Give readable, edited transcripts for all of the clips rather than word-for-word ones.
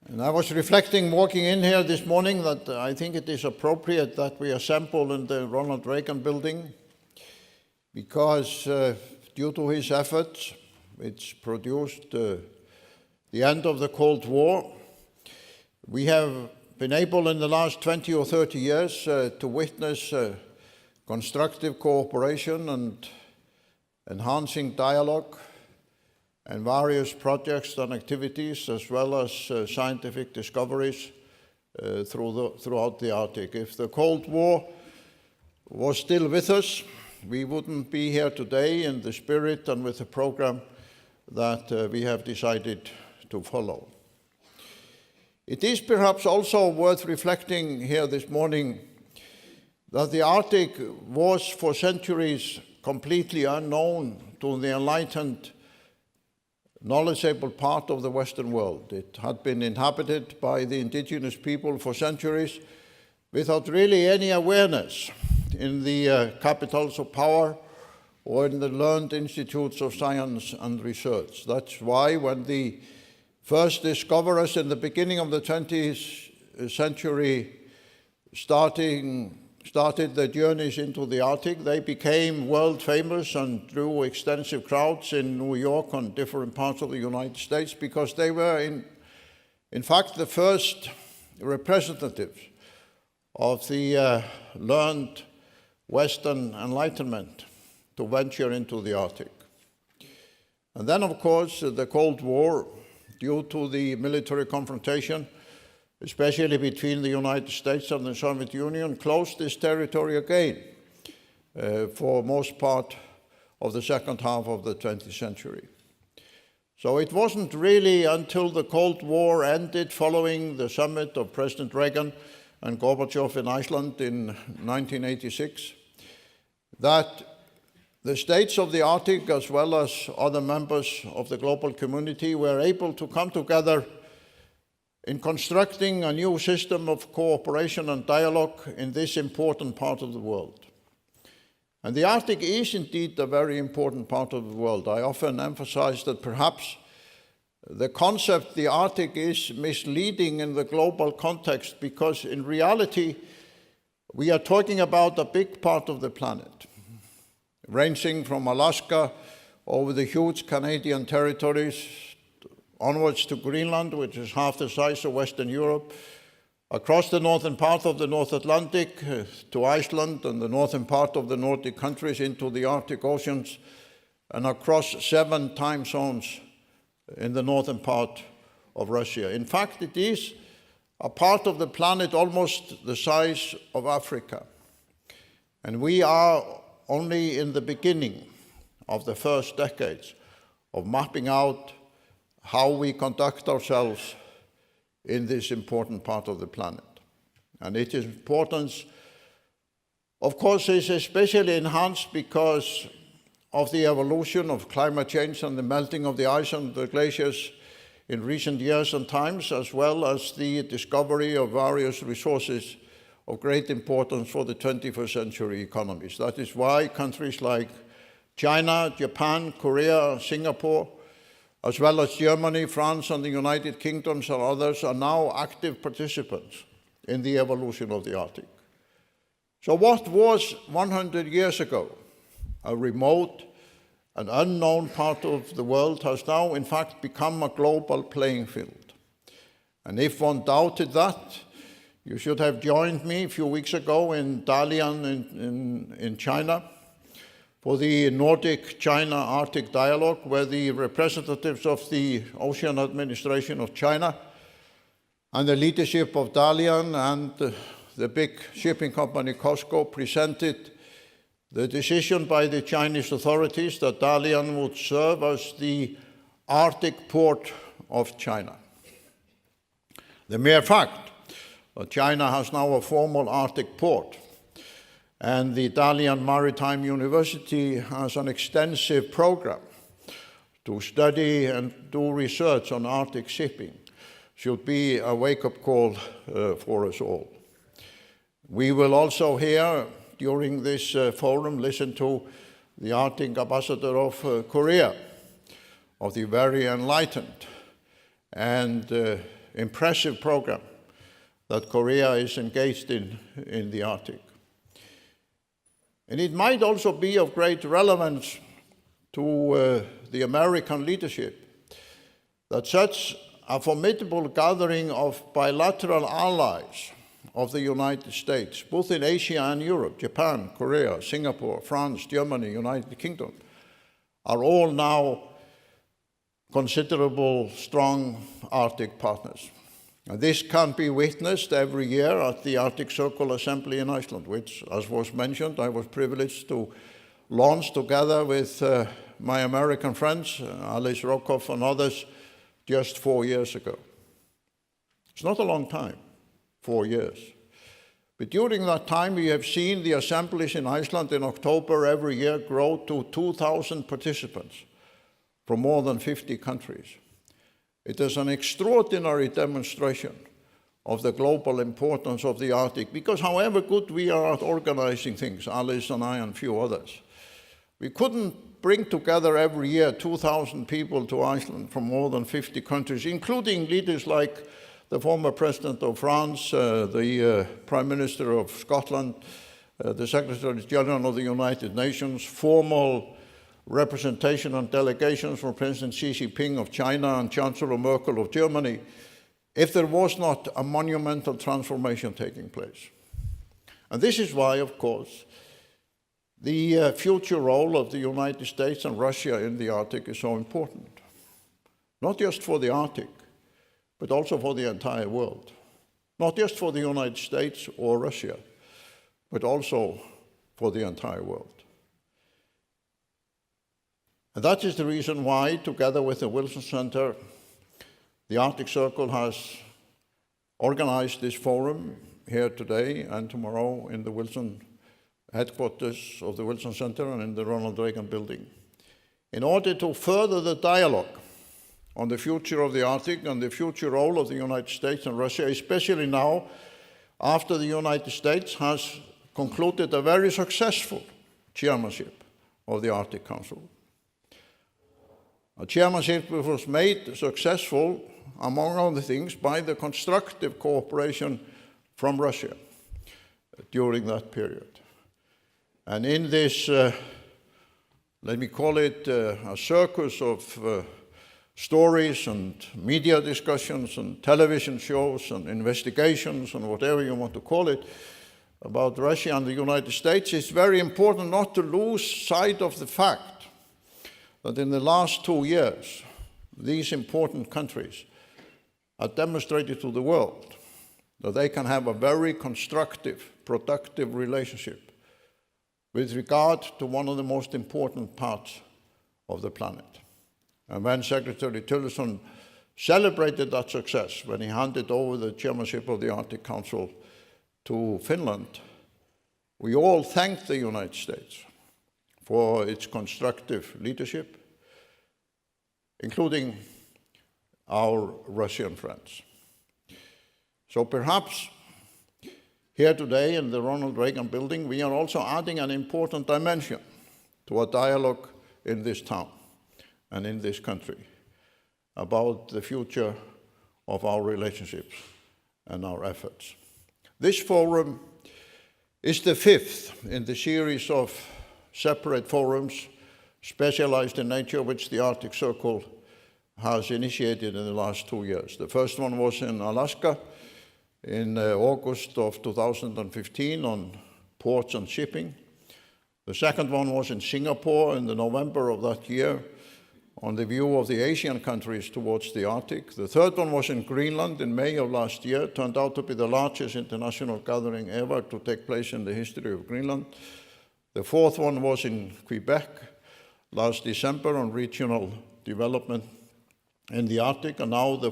And I was reflecting walking in here this morning that I think it is appropriate that we assemble in the Ronald Reagan building because due to his efforts, which produced the end of the Cold War, we have been able in the last 20 or 30 years to witness constructive cooperation and enhancing dialogue and various projects and activities, as well as scientific discoveries throughout the Arctic. If the Cold War was still with us, we wouldn't be here today in the spirit and with the program that we have decided to follow. It is perhaps also worth reflecting here this morning that the Arctic was for centuries completely unknown to the enlightened, knowledgeable part of the Western world. It had been inhabited by the indigenous people for centuries without really any awareness in the capitals of power or in the learned institutes of science and research. That's why when the first discoverers in the beginning of the 20th century started their journeys into the Arctic, they became world famous and drew extensive crowds in New York and different parts of the United States because they were in fact the first representatives of the learned Western Enlightenment to venture into the Arctic. And then, of course, the Cold War, due to the military confrontation, especially between the United States and the Soviet Union, closed this territory again for most part of the second half of the 20th century. So it wasn't really until the Cold War ended following the summit of President Reagan and Gorbachev in Iceland in 1986 that the states of the Arctic, as well as other members of the global community, were able to come together in constructing a new system of cooperation and dialogue in this important part of the world. And the Arctic is indeed a very important part of the world. I often emphasize that perhaps the concept the Arctic is misleading in the global context because in reality we are talking about a big part of the planet, ranging from Alaska over the huge Canadian territories onwards to Greenland, which is half the size of Western Europe, across the northern part of the North Atlantic to Iceland and the northern part of the Nordic countries into the Arctic Oceans, and across 7 time zones in the northern part of Russia. In fact, it is a part of the planet almost the size of Africa. And we are only in the beginning of the first decades of mapping out how we conduct ourselves in this important part of the planet. And its importance, of course, is especially enhanced because of the evolution of climate change and the melting of the ice and the glaciers in recent years and times, as well as the discovery of various resources of great importance for the 21st century economies. That is why countries like China, Japan, Korea, Singapore, as well as Germany, France, and the United Kingdom and others are now active participants in the evolution of the Arctic. So what was 100 years ago a remote and unknown part of the world has now in fact become a global playing field. And if one doubted that, you should have joined me a few weeks ago in Dalian in China for the Nordic-China Arctic Dialogue, where the representatives of the Ocean Administration of China and the leadership of Dalian and the big shipping company COSCO presented the decision by the Chinese authorities that Dalian would serve as the Arctic port of China. The mere fact that China has now a formal Arctic port, and the Dalian Maritime University has an extensive program to study and do research on Arctic shipping, should be a wake-up call for us all. We will also hear during this forum listen to the Arctic ambassador of Korea, of the very enlightened and impressive program that Korea is engaged in the Arctic. And it might also be of great relevance to the American leadership that such a formidable gathering of bilateral allies of the United States, both in Asia and Europe, Japan, Korea, Singapore, France, Germany, United Kingdom, are all now considerable, strong Arctic partners. And this can be witnessed every year at the Arctic Circle Assembly in Iceland, which, as was mentioned, I was privileged to launch together with my American friends, Alice Rokoff and others, just 4 years ago. It's not a long time, 4 years. But during that time, we have seen the assemblies in Iceland in October every year grow to 2,000 participants from more than 50 countries. It is an extraordinary demonstration of the global importance of the Arctic, because however good we are at organizing things, Alice and I and a few others, we couldn't bring together every year 2,000 people to Iceland from more than 50 countries, including leaders like the former President of France, the Prime Minister of Scotland, the Secretary General of the United Nations, formal representation and delegations from President Xi Jinping of China and Chancellor Merkel of Germany, if there was not a monumental transformation taking place. And this is why, of course, the future role of the United States and Russia in the Arctic is so important. Not just for the Arctic, but also for the entire world. Not just for the United States or Russia, but also for the entire world. And that is the reason why, together with the Wilson Center, the Arctic Circle has organized this forum here today and tomorrow in the Wilson headquarters of the Wilson Center and in the Ronald Reagan building, in order to further the dialogue on the future of the Arctic and the future role of the United States and Russia, especially now after the United States has concluded a very successful chairmanship of the Arctic Council. A chairmanship which was made successful, among other things, by the constructive cooperation from Russia during that period. And in this, let me call it a circus of stories and media discussions and television shows and investigations and whatever you want to call it about Russia and the United States, it's very important not to lose sight of the fact that in the last 2 years, these important countries have demonstrated to the world that they can have a very constructive, productive relationship with regard to one of the most important parts of the planet. And when Secretary Tillerson celebrated that success, when he handed over the chairmanship of the Arctic Council to Finland, we all thanked the United States for its constructive leadership, including our Russian friends. So perhaps here today in the Ronald Reagan building, we are also adding an important dimension to a dialogue in this town and in this country about the future of our relationships and our efforts. This forum is the 5th in the series of separate forums, specialized in nature, which the Arctic Circle has initiated in the last 2 years. The first one was in Alaska in August of 2015 on ports and shipping. The second one was in Singapore in the November of that year on the view of the Asian countries towards the Arctic. The third one was in Greenland in May of last year, turned out to be the largest international gathering ever to take place in the history of Greenland. The fourth one was in Quebec last December on regional development in the Arctic, and now the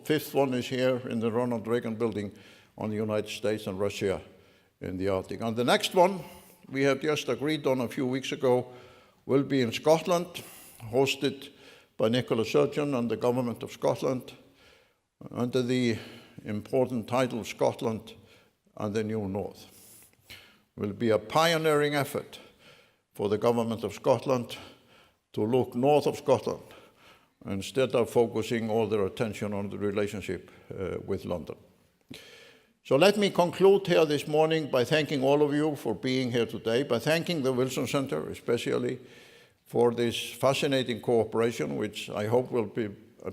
fifth one is here in the Ronald Reagan building on the United States and Russia in the Arctic. And the next one we have just agreed on a few weeks ago will be in Scotland, hosted by Nicola Sturgeon and the government of Scotland under the important title Scotland and the New North. It will be a pioneering effort for the government of Scotland to look north of Scotland instead of focusing all their attention on the relationship with London. So let me conclude here this morning by thanking all of you for being here today, by thanking the Wilson Center especially for this fascinating cooperation, which I hope will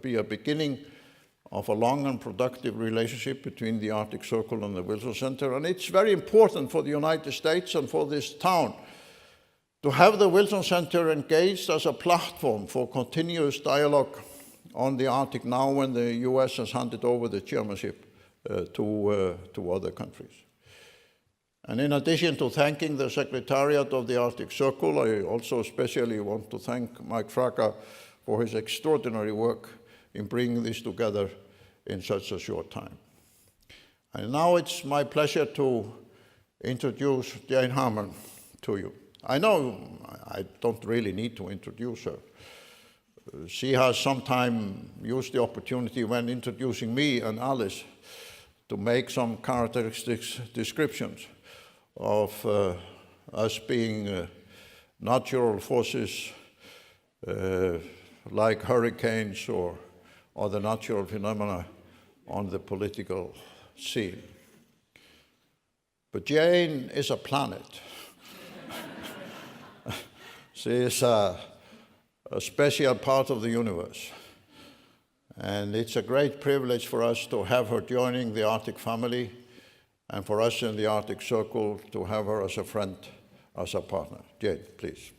be a beginning of a long and productive relationship between the Arctic Circle and the Wilson Center. And it's very important for the United States and for this town to have the Wilson Center engaged as a platform for continuous dialogue on the Arctic now when the US has handed over the chairmanship to other countries. And in addition to thanking the Secretariat of the Arctic Circle, I also especially want to thank Mike Fraga for his extraordinary work in bringing this together in such a short time. And now it's my pleasure to introduce Jane Harman to you. I know I don't really need to introduce her. She has sometime used the opportunity when introducing me and Alice to make some characteristic descriptions of us being natural forces like hurricanes or other natural phenomena on the political scene. But Jane is a planet. She is a special part of the universe. And it's a great privilege for us to have her joining the Arctic family, and for us in the Arctic Circle to have her as a friend, as a partner. Jane, please.